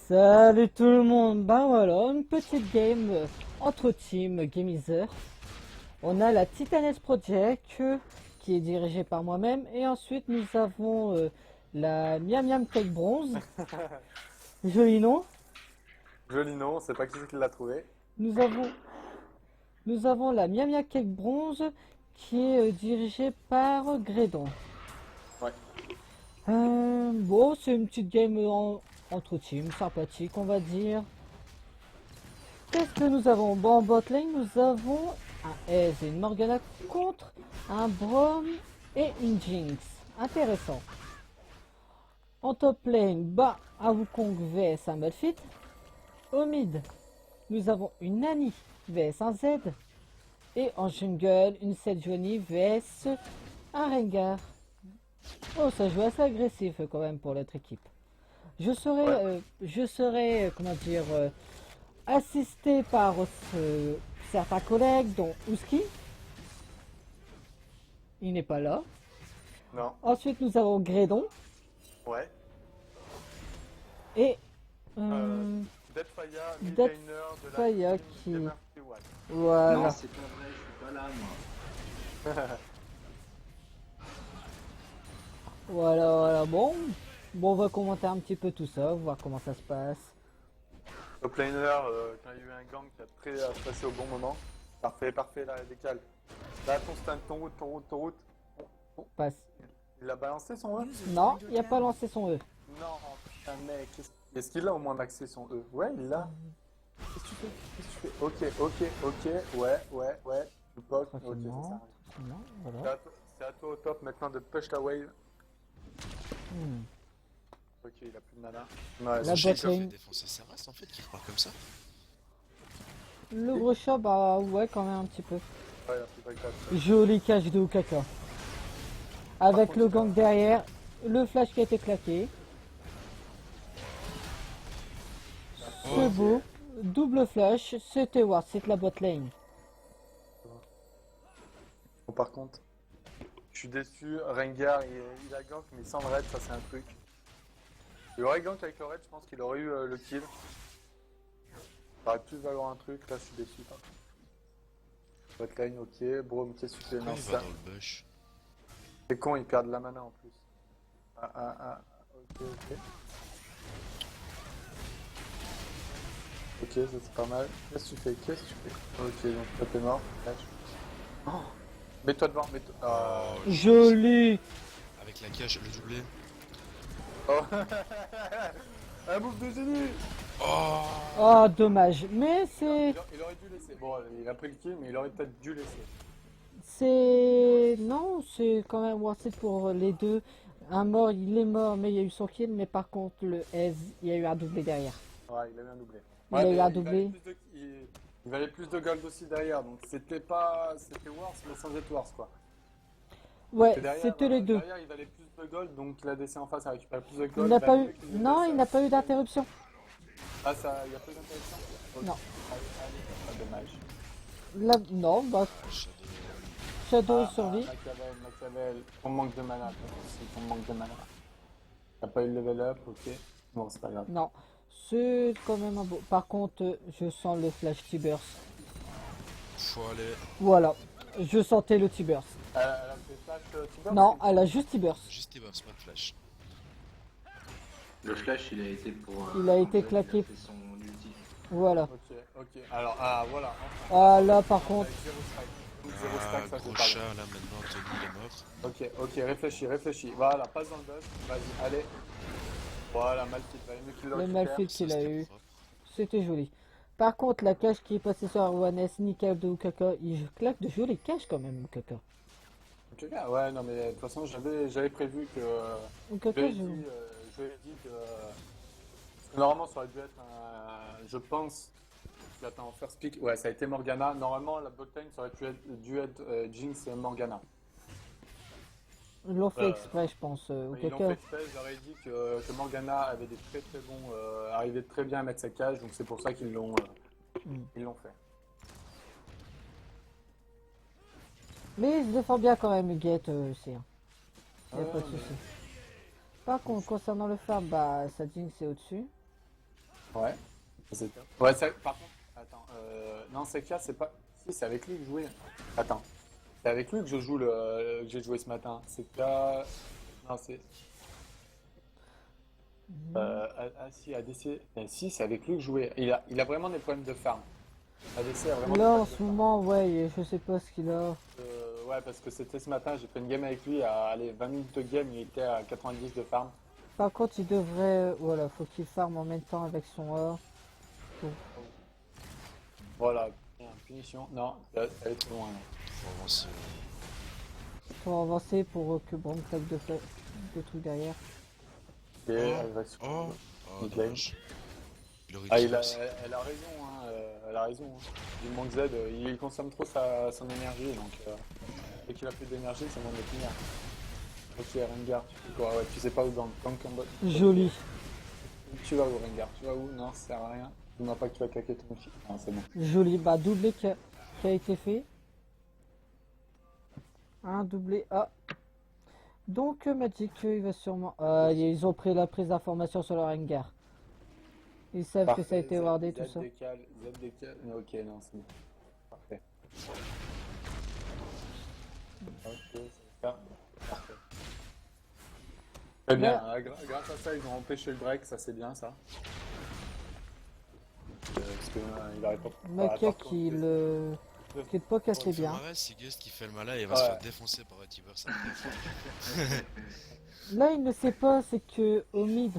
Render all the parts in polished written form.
Salut tout le monde, ben voilà, une petite game entre team Gamizer. On a la Titanes Project qui est dirigée par moi-même et ensuite nous avons la Miam Miam Cake Bronze, joli nom. Joli nom, c'est pas qui c'est qui l'a trouvé. Nous avons, nous avons la Miam Miam Cake Bronze qui est dirigée par Grédon. Ouais. Bon, c'est une petite game entre team, sympathique on va dire. Qu'est-ce que nous avons? Bon, en bot lane, nous avons un Ez et une Morgana contre un Braum et une Jinx. Intéressant. En top lane, bah, un Wukong vs un Malphite. Au mid, nous avons une Nani vs un Z. Et en jungle, une Sejuani vs un Rengar. Oh, ça joue assez agressif quand même pour l'autre équipe. Je serai, comment dire, assisté par certains collègues, dont Ouski. Il n'est pas là. Non. Ensuite, nous avons Grédon Ouais. et Deadfire, Deathfire designer de la qui- team MRC One. voilà. Non, c'est pas vrai, je suis pas là, moi. Voilà. Bon, on va commenter un petit peu tout ça, voir comment ça se passe. Top laner, quand il y a eu un gang qui a très à se passer au bon moment. Parfait, la décale. Là, ton route. Passe. Il a balancé son E? Non, il n'a pas lancé son E. Non, putain, mec. Est-ce qu'il a au moins maxé son E? Ouais, il l'a. Qu'est-ce que tu fais? Ok. Ouais. Tu poques. Ok, Tranquillement, c'est ça. tranquillement, C'est voilà. à toi au top maintenant de push la wave. Hmm. Ok, il a plus de mana. Ouais, La c'est bot chiant. lane. fait défoncer sa race en fait qui repart comme ça. Le gros chat, bah ouais, quand même un petit peu. Ouais, il a plus de grave. Joli cache de Ukaka. Avec contre, le c'est gang pas- derrière, le flash qui a été claqué. C'est Oh. beau. Double flash, c'était Ward, c'est la bot lane. Bon, par contre, je suis déçu. Rengar, il a gank, mais sans le raid, ça c'est un truc. Il aurait gank avec le raid, je pense qu'il aurait eu le kill. Ça aurait pu valoir un truc, là je suis déçu. Bot lane, ok. Braum, qu'est-ce que tu fais? Pourquoi Non, il va ça. dans le bush? C'est con, ils perdent de la mana en plus. Ok. Ok, ça c'est pas mal. Qu'est-ce que tu fais? Ok, donc toi t'es mort. Lâche. Oh, mets-toi devant, mets-toi. Ah. Oh, Joli. avec la cage, le doublé. Oh. Un move de génie. Oh. Oh, dommage. Mais c'est... Il aurait dû laisser. Bon, il a pris le kill, mais il aurait peut-être dû laisser. C'est... Non, c'est quand même worth it pour les deux. Un mort, il est mort, mais il y a eu son kill. Mais par contre, le Ez, il y a eu un doublé derrière. Ouais, il a eu un doublé. Il a eu mais un doublé. Il valait plus de gold aussi derrière, donc c'était pas... C'était worse, mais sans être worse, quoi. Ouais, Et derrière, c'était les deux. Derrière, il valait plus de gold, donc la DC en face a récupéré plus de Il gold. n'a bah, pas le eu... mec, il Non, laisse il ça. n'a pas eu d'interruption. Ah, ça, il y a pas d'interaction? Ok. Non. Allez, dommage. Non, bah, Shadow. Shadow survit. Machiavel, on manque de mana, on manque de mana. T'as pas eu le level up, ok. Bon, c'est pas grave. Non, c'est quand même un beau... Par contre, je sens le flash T-Burst. Faut aller. Voilà, je sentais le T-Burst. Elle a fait flash Tiber? Non, elle a juste T-Burst. Juste Tibbers, pas de flash. Le flash, il a été pour. Il a été il claqué. fait son ulti. Voilà. Ok. Alors, ah, voilà. Ah là, par contre, Avec zéro strike. Donc, zéro Ah, strike, ça gros c'est pas chat là maintenant, Tony il est mort. Ok, réfléchis. Voilà, passe dans le buzz. Vas-y, allez. Voilà, Malphite, là, une kill le récupère. Malphite Ça, qu'il a c'était eu, propre. c'était joli. Par contre, la cache qui est passée sur Arwanes, nickel de Ukaka, il claque de jolies caches quand même, Ukaka. Ok, ouais, non, mais de toute façon, j'avais prévu que. Ukaka, Je lui ai dit que. Normalement, ça aurait dû être un. Je pense. Attends, first pick. Ouais, ça a été Morgana. Normalement, la botlane, ça aurait dû être Jinx et Morgana. ils l'ont fait exprès, je pense. Ils l'ont fait Ukaka, exprès, j'aurais dit que Morgana avait des très très bons. Arrivait très bien à mettre sa cage, donc c'est pour ça qu'ils l'ont fait. mais il se défend bien quand même, Huguette aussi. Hein. Y a pas de mais- souci. Par contre, concernant le farm, bah, sa Jinx est au-dessus. Ouais. C'est top. Ouais, par contre, attends, non, Sekia, c'est pas. Si, c'est avec lui que je jouais. Attends. C'est avec lui que je joue que j'ai joué ce matin. Sekia. Non, c'est. Si, ADC. Si, c'est avec lui que je jouais. Il a vraiment des problèmes de farm. ADC a vraiment des Là, problèmes en de ce farm. moment, ouais, je sais pas ce qu'il a. Ouais, parce que c'était ce matin, j'ai fait une game avec lui. À 20 minutes de game, il était à 90 de farm. Par contre, il devrait... Voilà, faut qu'il farme en même temps avec son or. Voilà. Punition. Non, elle est trop loin. Là. Faut avancer. Pour avancer, pour que Bronk tape de trucs derrière. Et elle va sur. Oh, oh Mid lane. dommage. Il aurait Ah, dû elle a avancer. raison, hein, elle a raison. Hein. Il manque Z, il consomme trop son énergie, donc dès qu'il a plus d'énergie, c'est bon de finir. Ok, Rengar, tu fais quoi? Ouais, tu sais pas où dans le combat. Joli. Tu vas où, Rengar? Tu vas où? Non, ça sert à rien. Tu n'as pas que tu vas claquer ton outil. Ah, c'est bon. Joli. Bah, doublé qui a été fait. Un doublé. Ah. Donc, Magic, il va sûrement... ils ont pris la prise d'information sur le Rengar. Ils savent que ça a été wardé, tout ça. Z décale. Ok, non, c'est bon. Parfait. Ok, c'est ça. Parfait. Très bien. Grâce à ça, ils ont empêché le break, ça c'est bien ça. Parce que il arrête pas. Makia qui le poke assez bien. Marais, c'est Gust qui fait le malin et il va se faire défoncer par Tiber. Là, il ne sait pas, c'est que au mid,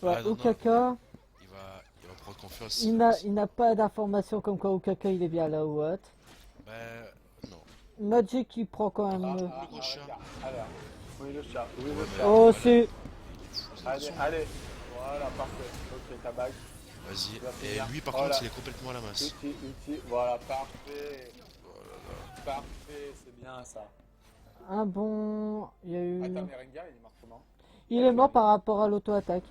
ouais, Ah, non, Okaka, il va prendre confiance. il n'a pas d'informations comme quoi Okaka il est bien là ou what. Ben, non. Magic il prend quand même. Le gros chat. Alors, oui le chat, oui le Ouais, chat. Oh, c'est. Allez, voilà, parfait. Ok, ta bague. Vas-y. Il va Et finir. lui, par Voilà. contre, il est complètement à la masse. Ulti, voilà, parfait. Oh là là. Parfait, c'est bien ça. Un bon. Il y a eu. Attends, mais Rengar, il est mort comment? Il est mort par rapport à l'auto-attaque.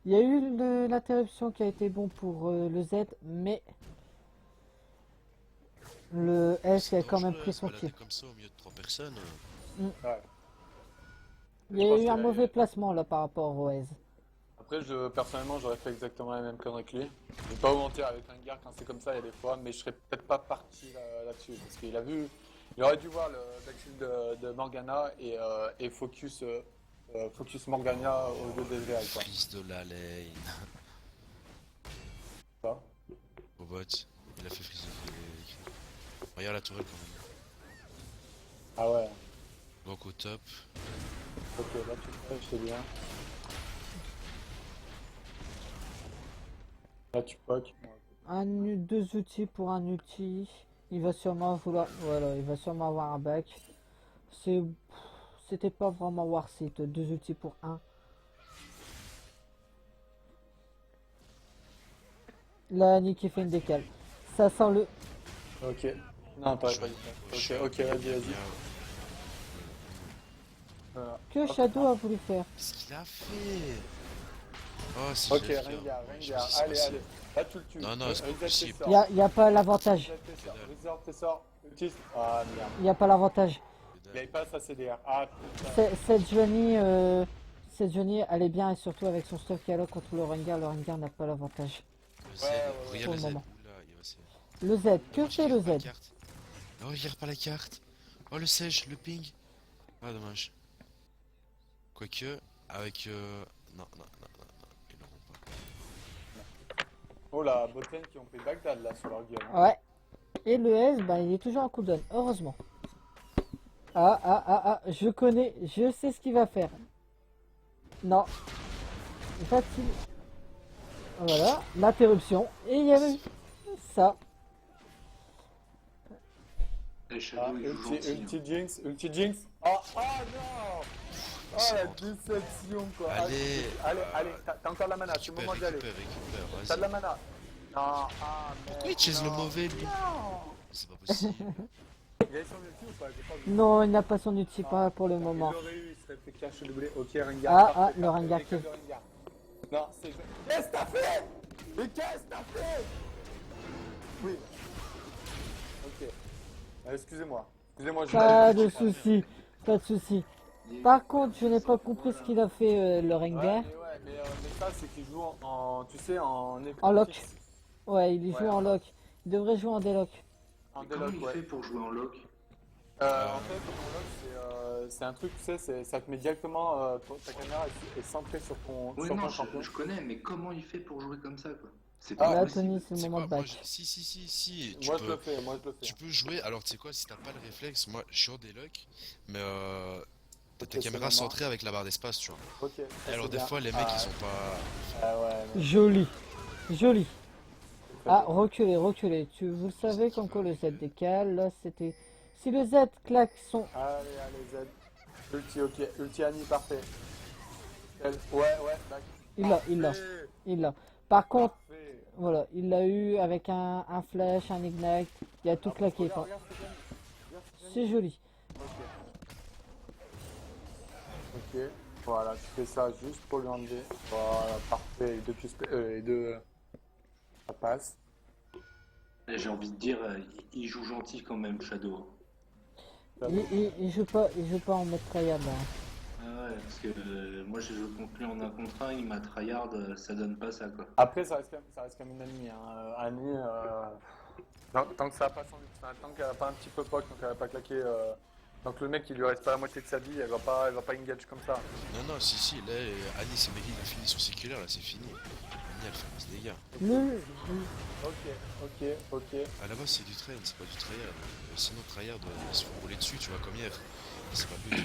Il y a eu l'interruption qui a été bon pour le Z, mais. Le S qui a quand même pris son kill. Comme ça au milieu de 3 personnes. Ouais. Il y Je a pense eu qu'il un a- mauvais placement là par rapport au S. Après, personnellement, j'aurais fait exactement la même connerie que lui. Je vais pas vous mentir, avec Rengar, quand c'est comme ça, il y a des fois, mais je serais peut-être pas parti là-dessus. Parce qu'il a vu. Il aurait dû voir le backfield de Morgana et focus Morgana au lieu d'Ezreal, quoi. Fils de la lane. Ça. Bobot, il a fait freeze of the- Regarde la tourelle quand même. Ah ouais. Donc au top. Ok, là tu fais, je sais bien. Là tu poques. Deux outils pour un outil. Il va sûrement vouloir. Voilà, il va sûrement avoir un bac. C'était pas vraiment Warseat, deux outils pour un. Là, Annie qui fait une décale. Ça sent le. Ok. Non, t'aurais pas dit ça. Ok, vas-y. Voilà. Que Shadow a voulu faire. Qu'est-ce qu'il a fait? Oh, si Ok, je vais Rengar. faire. Allez. Là tu le tues. Non, c'est pas Reset tes possible. sorts. Y a pas l'avantage. Reset tes sorts. Ultis. Ah merde. Y a pas l'avantage. Il avait pas sa CDR. Ah putain. Cette Johnny, elle est bien et surtout avec son stuff qu'elle a contre le Rengar n'a pas l'avantage. Le Z, Ouais, regarde pour le le Z. moment. Oula, il va se. Le Z, que Dommage fait qu'il le regarde pas Z? la carte. Oh, il regarde pas la carte. Oh, le sèche, le ping. Ah, dommage. Quoique, avec. Non, ils l'auront pas. Oh la botlane qui ont pris Bagdad là sur leur gueule. Ouais. Et le S, bah, il est toujours en cooldown, heureusement. Je connais, je sais ce qu'il va faire. Non. Facile. Voilà, l'interruption. Et il y avait ça. Et Shadow, il joue gentil. Ulti Jinx. Oh non. Oh la déception quoi. Allez, t'as encore de la mana, c'est le moment d'y aller. Récupère, T'as de la vas-y. mana. Non, merde. Pourquoi il chase le mauvais, lui? Non. C'est pas possible. Il a eu son ulti ou pas? J'ai pas vu. Non, il n'a pas son outil, pas pour le Il moment. l'aurait eu, il serait fait cash doublé. Ok, Rengar. Ah, le Rengar qui. Non, c'est. Qu'est-ce que t'as fait? Mais qu'est-ce que t'as fait? Oui. Ok. Excusez-moi. Pas de souci, pas de souci. Par contre, je n'ai pas compris ce qu'il a fait le Rengar. mais ça, c'est qu'il joue tu sais, en En lock. fixe. Ouais, il joue Ouais, en lock. Il devrait jouer en déloc. En Et comment déloc, il ouais. fait pour jouer en lock? En fait, en lock, c'est un truc, tu sais, ça te met directement, ta caméra est centrée sur Oui, sur non, ton champion. je connais, mais comment il fait pour jouer comme ça, quoi? C'est Ah, pas Là, possible. Tony, c'est le C'est moment quoi? de Moi, back. si, Moi, je le fais, moi, je le fais. tu peux jouer. Alors, tu sais quoi, si t'as pas le réflexe, moi, je suis en déloc, mais t'as Ok, ta c'est caméra vraiment- centrée avec la barre d'espace, tu vois. Ok, ça, Et alors, c'est des bien. fois, les mecs, ils sont pas. Ah ouais, mais Joli. Joli. c'est très Ah, bien. reculez, reculez. Vous le savez comme quoi le Z décale. Là, c'était... Si le Z claque son... Allez, Z. Ulti, ok. Ulti Annie, parfait. Ouais, back. Il l'a, il l'a. Parfait. Il l'a. Par contre, Parfait. voilà, il l'a eu avec un flash, un ignite. Il a tout Ah, claqué. regarde, Enfin, regarde, c'est bien. Regarde, c'est c'est bien. joli. Ok. Voilà, tu fais ça juste pour lui enlever. Voilà, parfait. Et deux, ça passe. Et j'ai envie de dire, il joue gentil quand même, Shadow. Il joue pas en mode tryhard. Hein. Ah ouais, parce que moi j'ai joué contre lui en 1 contre 1, il m'a tryhard, ça donne pas ça, quoi. Après, ça reste quand même une Annie. Hein. Annie, tant que ça a pas changé, enfin, tant qu'elle a pas un petit peu poke, tant qu'elle a pas claqué. Donc le mec, il lui reste pas la moitié de sa vie, elle va pas engage comme ça. Non, si, là, Annie, c'est Meggy, il a fini son séculaire, là, c'est fini. Annie, elle fait masse dégâts. Ok. À la base, c'est du train, c'est pas du tryhard. Sinon, tryhard, ils se font rouler dessus, tu vois, comme hier. C'est pas le but.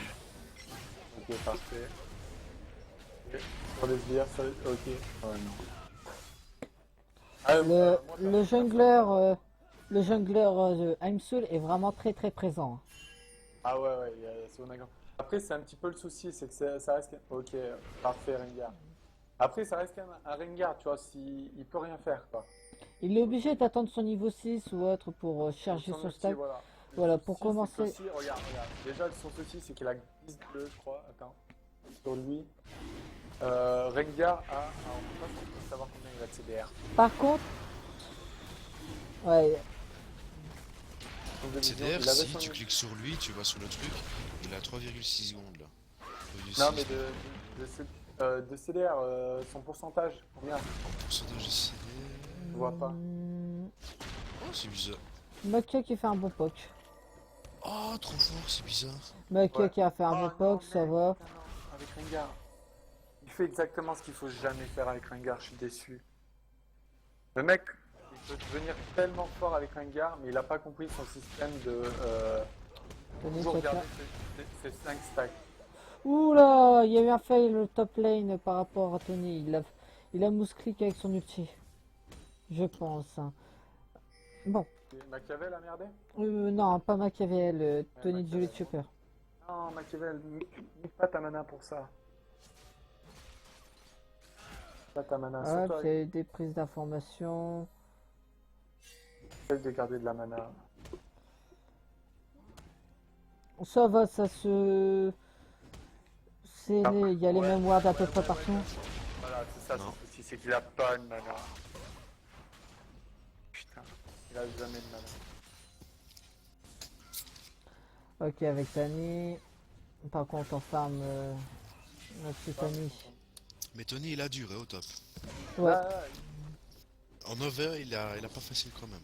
Ok, parfait. Ok. Sur les sbires, ok. Ouais, non. Ah, moi, Le jungler de Heimsul est vraiment très très présent. Ah ouais, c'est Onagan. Après, c'est un petit peu le souci, c'est que ça reste. Ok, parfait, Rengar. Après, ça reste quand même un Rengar, tu vois, il peut rien faire, quoi. Il est obligé d'attendre son niveau 6 ou autre pour charger son outil, stack. voilà. Voilà, Le pour souci, c'est commencer. qu'aussi, regarde. Déjà, son souci, c'est qu'il a 10 bleus, je crois. Attends. Sur lui. Rengar a. Alors, on peut pas savoir combien il a de CDR. Par contre, ouais, Donc, de vision, CDR, il avait si son- tu cliques sur lui, tu vas sur le truc, il a 3,6 secondes là. 3,6, Non, mais de CDR, son pourcentage, combien? pourcentage de CDR. Je vois pas. Oh, c'est bizarre. Makia qui fait un bon poke. Oh, trop fort, c'est bizarre. Makia Ouais. qui a fait un Oh, bon non, poke, ça mec, va. non, avec Rengar. Il fait exactement ce qu'il faut jamais faire avec Rengar, je suis déçu. Le mec, il peut devenir tellement fort avec Rengar, mais il a pas compris son système de Tenez, toujours Katia. garder ses 5 stacks. Oula, il y a eu un fail le top lane par rapport à Tony. Il a mouse-click avec son ulti. Je pense. Hein. Bon, Et Machiavel a merdé? non, pas Machiavel, Tony Machiavel, Julie Chopper. Non, Machiavel, nique pas ta mana pour ça. Pas ta mana, Ah, surtout il y a eu des prises d'informations. avec de garder de la mana. Ça va, ça se... Il y a les Ouais, mêmes wards à peu ouais, près ouais, partout. Voilà, c'est ça Non. son souci, c'est qu'il a pas de mana. Putain, il a jamais de mana. Ok, avec Tani. Par contre, on farm notre petit Tani. Mais Tony, il a duré au top. Ouais. Là, En 9 heures, il a pas facile quand même.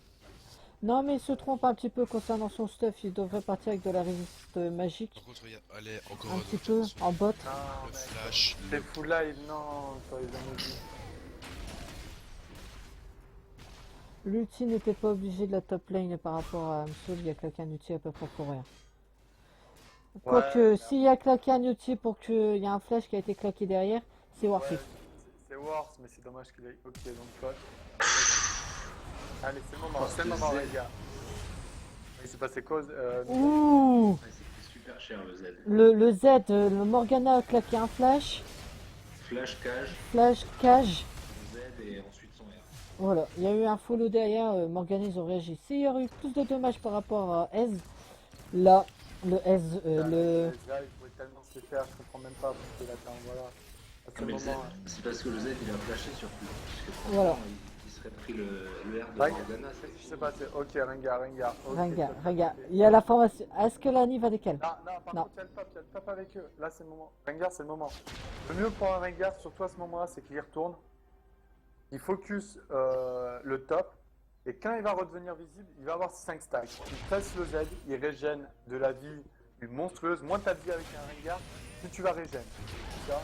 Non, mais il se trompe un petit peu concernant son stuff. Il devrait partir avec de la résiste magique. Par contre, regarde, allez, encore Un un petit autre. peu en bot. non, Le mec. flash, C'est full live, non, toi, les amis. L'ulti n'était pas obligé de la top lane par rapport à Amsoul. Il y a claqué un ulti à peu près pour rien. Quoique, s'il y a claqué un ulti pour qu'il y ait un flash qui a été claqué derrière, c'est worth Ouais, it. c'est worse, mais c'est dommage qu'il ait. Ok, donc toi. Allez, c'est le moment, les gars. Il s'est passé cause. Ouh! Ouais, c'était super cher le Z. Le Z, le Morgana a claqué un flash. Flash, cage, Flash, cage. Z et ensuite son R. Voilà, il y a eu un follow derrière, Morgana ils ont réagi. S'il y aurait eu plus de dommages par rapport à Ez, là, le Ez, le... Là, il pouvait tellement se faire, je comprends même pas pourquoi il attend, voilà. À ce Mais le Z, moment. c'est parce que le Z il a flashé surtout. Parce que Voilà. franchement, il serait pris le R de Rengar, Morgana, ça qu'est-ce qui s'est passé? Ok, Rengar. Ok, Regarde, top, regarde. ok. Il y a la formation. Est-ce que Lani va décaler? Non, par Non. contre, il y a le top avec eux. Là, c'est le moment. Rengar, c'est le moment. Le mieux pour un Rengar, surtout à ce moment-là, c'est qu'il y retourne. Il focus le top. Et quand il va redevenir visible, il va avoir 5 stacks. Il presse le Z, il régène de la vie une monstrueuse. Moins t'as de vie avec un Rengar, plus tu vas régène. C'est ça?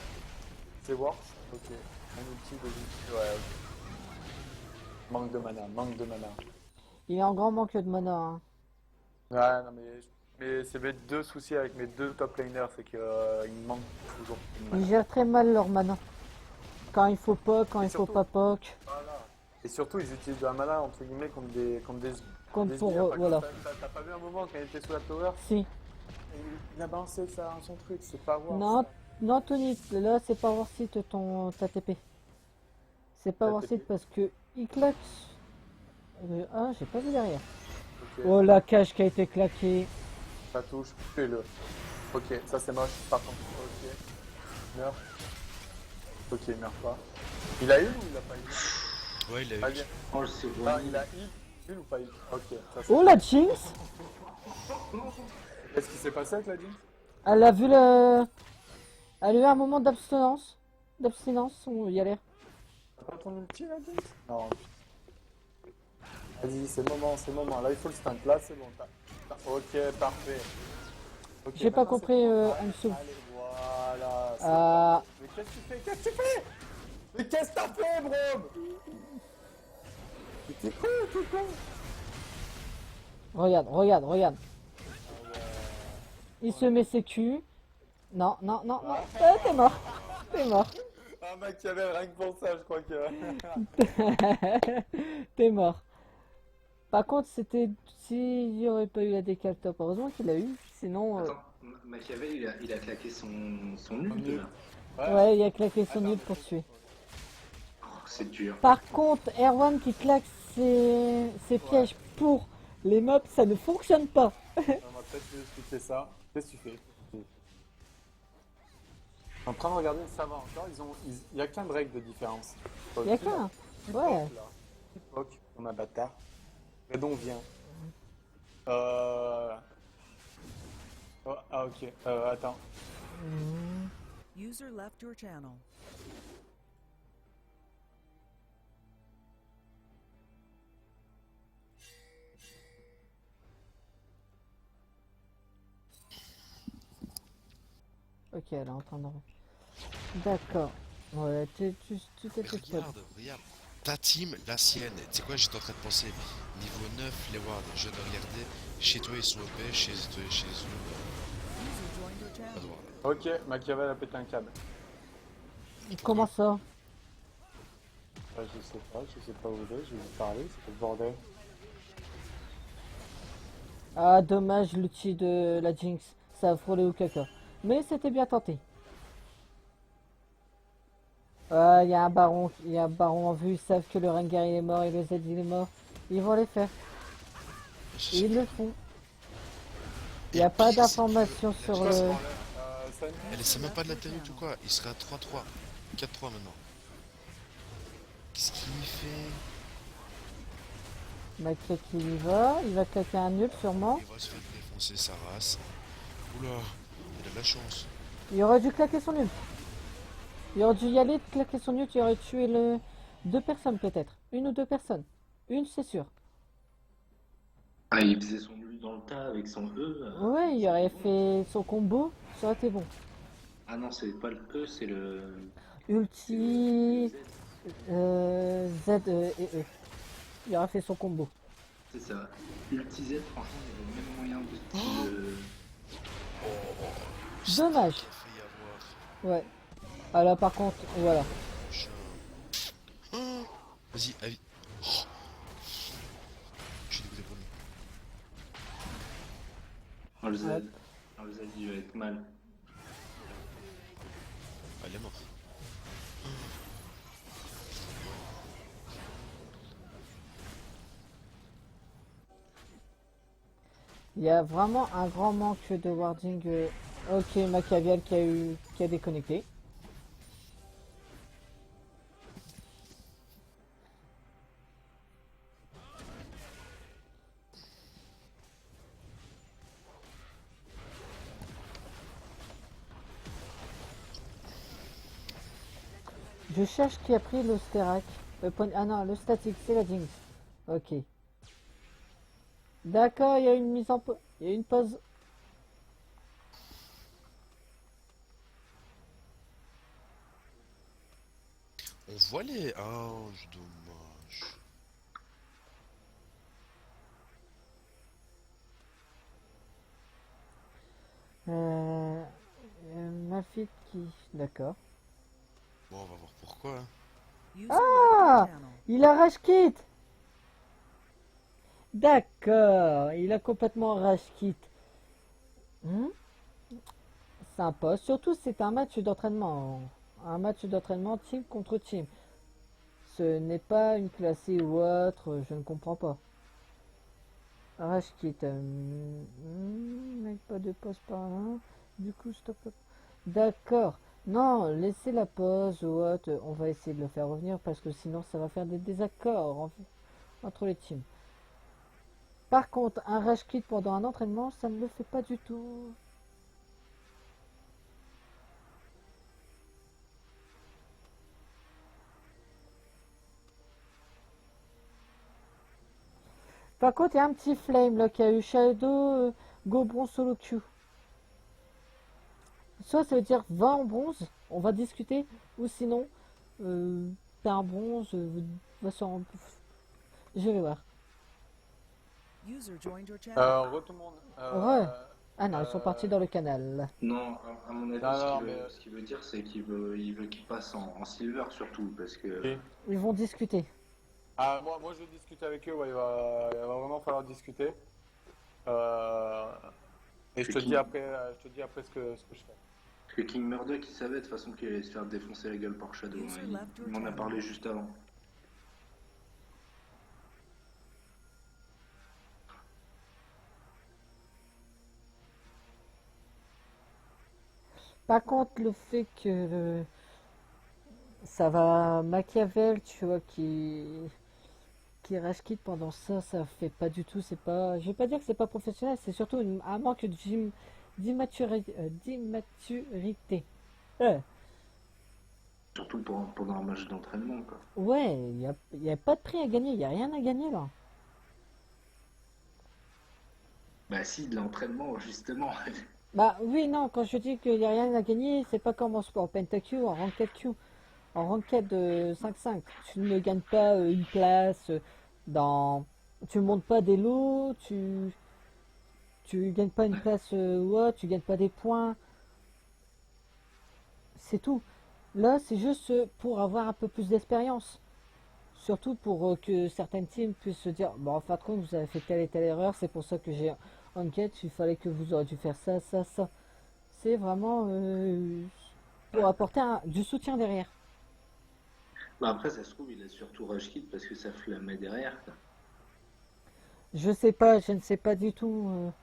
C'est works? Ok. Un ulti, deux ultis. Ouais, ok. Manque de mana. Il est en grand manque de mana. Hein. Ouais, non, mais c'est mes deux soucis avec mes deux top laners, c'est qu'il me manque toujours de Ils mana. gèrent très mal leur mana. Quand il faut poke, quand Et il faut surtout- pas poke. Voilà. Et surtout, ils utilisent de la mana entre guillemets contre des Comme des pour. sbires. Par Voilà. contre, t'as pas vu un moment quand il était sous la tower? Si. Il a balancé son truc, c'est pas voir. Non, non, Tony, là c'est pas voir si ta TP. C'est pas Ta voir TP. si parce que il claque. Ah, j'ai pas vu derrière. Ok, Oh, la cage qui a été claquée. ça touche, fais-le. Ok, ça c'est moche, par contre. Ok, meurs. Ok, il meurt pas. Il a heal ou il a pas heal? Ouais, il a eu. Ah, bien. Oh, le c'est Ah, bon. il a heal ou pas heal? Ok, ça c'est. Oh, la Jinx. Qu'est-ce qui s'est passé avec la Jinx? Elle a vu le. Elle a eu un moment d'abstinence. On y allait. T'as pas ton ulti la Jinx? Non. Vas-y, c'est le moment. Là, il faut le stun. Là, c'est bon. Ok, parfait. Ok, J'ai pas maintenant, compris, c'est bon. Ansu. Allez, voilà. c'est Ah. bon. Mais qu'est-ce que tu fais? Mais qu'est-ce que t'as fait, Brome? Mais t'es con. Regarde. Il se met ses culs. Non. Ah, t'es mort. Ah, Machiavel, rien que pour ça, je crois que. T'es mort. Par contre, c'était. S'il n'y aurait pas eu la décale top, heureusement qu'il a eu. Sinon. Attends, Machiavel, il a claqué son nul nul. là. Ouais, il a claqué son nid pour tuer. Oh, c'est dur. Par contre, Erwan qui claque ses pièges pour les mobs, ça ne fonctionne pas. On va peut-être lui expliquer ça. Qu'est-ce que tu fais? Je suis en train de regarder, ça va encore. Il y a qu'un break de différence. Il y a qu'un. Ouais. Poke, on a bâtard. Redon vient. Oh, ah, ok. Attends. User left your channel. Ok, elle est en train de. D'accord. Ouais, tout était spot. Regarde. Ta team, la sienne. Tu sais quoi, j'étais en train de penser. Niveau 9, les wards, je viens de regarder. Chez toi, ils sont OP, chez eux, User joined your pas channel. de ward. Ok, Machiavel a pété un câble. Comment ça? Je sais pas où il est, je vais vous parler, c'est le bordel. Ah, dommage, l'outil de la Jinx. Ça a frôlé au caca. Mais c'était bien tenté. Il y a un baron en vue. Ils savent que le Rengar il est mort et le Z il est mort. Ils vont les faire. Et ils le font. Il n'y a pas d'informations sur le. Elle essaie même pas de la terre ou quoi. Il serait à 3-3. 4-3 maintenant. Qu'est-ce qu'il fait? Maquette il y va. Il va claquer un nul sûrement. Il va se faire défoncer sa race. Oula, il a de la chance. Il aurait dû claquer son nul. Il aurait dû y aller, claquer son nul. Il aurait tué deux personnes peut-être. Une ou deux personnes. Une c'est sûr. Ah, il faisait son nul dans le tas avec son E. Ouais, il aurait fait son combo. Ça aurait été bon. Ah non, c'est pas le E, c'est le. Ulti. le Z. Z et E. Il aurait fait son combo. C'est ça. Ulti Z, franchement, il y avait même moyen de. Dommage. Il a failli avoir. Ouais. Ah là par contre, voilà. Chien. Oh, vas-y, allez. Oh. Je suis dégoûté pour lui. Oh, le Z. Ouais. Oh, le Z, il va être mal. Ah, il est mort. Il y a vraiment un grand manque de warding. Ok, Machiavel qui a déconnecté. Je cherche qui a pris le Sterak. Ah non, le statique, c'est la Jinx. Ok. D'accord, il y a une mise en pause. Il y a une pause. On voit les... Oh, dommage. Euh, Malphite qui... D'accord. Bon, on va voir pourquoi. Hein. User Ah! left your channel. Il a rage quit. D'accord, il a complètement rage quit. Hmm? Sympa. Surtout, c'est un match d'entraînement. Un match d'entraînement team contre team. Ce n'est pas une classée ou autre, je ne comprends pas. Rage quit. Mec, pas de pause par là. Du coup, stop. D'accord. Non, laissez la pause ou autre. On va essayer de le faire revenir parce que sinon, ça va faire des désaccords entre les teams. Par contre, un rage quit pendant un entraînement, ça ne le fait pas du tout. Par contre, il y a un petit flame là qui a eu Shadow Go bronze solo queue. Soit ça veut dire 20 en bronze, on va discuter, ou sinon, t'as un bronze, va sur un... Je vais voir. User joined your channel. Tout le monde. Ouais. Ah non, ils sont partis dans le canal. Non, à mon avis, Non, ce non, qu'il veut, mais- ce qu'il veut dire, c'est qu'il veut qu'il passe en silver surtout, parce que Ok. Ils vont discuter. Ah, moi, je vais discuter avec eux, ouais, il va vraiment falloir discuter. Et je te dis après, ce que je fais. parce que King Murdoch, il savait de toute façon qu'il allait se faire défoncer la gueule par Shadow. User Hein. left your Il m'en a channel. parlé juste avant. Par contre, le fait que ça va Machiavel, tu vois, qui rage quit pendant ça, ça fait pas du tout, c'est pas, je vais pas dire que c'est pas professionnel, c'est surtout un manque d'immaturité. Euh, Surtout pendant un match d'entraînement, quoi. ouais, y a pas de prix à gagner, il y a rien à gagner là. Bah si, de l'entraînement, justement. Bah oui, non, quand je dis qu'il y a rien à gagner, c'est pas comme en sport pentaQ, en ranked Q, en ranked 5-5. Tu ne gagnes pas une place dans, tu montes pas des lots, tu gagnes pas une place ou autre, tu gagnes pas des points. C'est tout. Là, c'est juste pour avoir un peu plus d'expérience. Surtout pour que certaines teams puissent se dire, bon, en fin de compte, vous avez fait telle et telle erreur, c'est pour ça que j'ai enquête, il fallait que vous auriez dû faire ça, ça, ça. C'est vraiment pour apporter du soutien derrière. Bah après, ça se trouve, il a surtout rush kit parce que ça flammait derrière, quoi. Je sais pas, je ne sais pas du tout.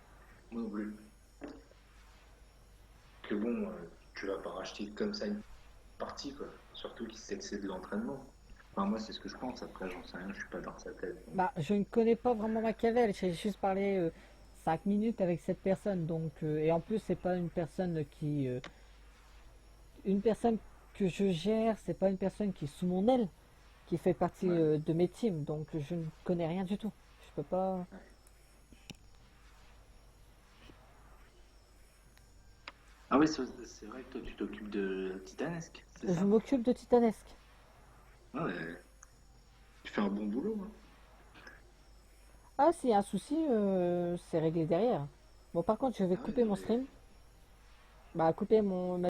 Moi non plus. Que bon, tu vas pas racheter comme ça une partie, quoi. Surtout qu'il sait que c'est de l'entraînement. Enfin, moi, c'est ce que je pense. Après, j'en sais rien, je suis pas dans sa tête. Bah, je ne connais pas vraiment Machiavel, j'ai juste parlé 5 minutes avec cette personne, donc et en plus c'est pas une personne une personne que je gère, c'est pas une personne qui est sous mon aile, qui fait partie Ouais. de mes teams, donc je ne connais rien du tout. Je peux pas. Ah oui, c'est vrai que toi, tu t'occupes de Titanesque, c'est Je ça? m'occupe de Titanesque. Ouais, tu fais un bon boulot, hein. Ah, s'il y a un souci, c'est réglé derrière. Bon, par contre, je vais Ah ouais, couper non, mon mais- stream. Bah, couper ma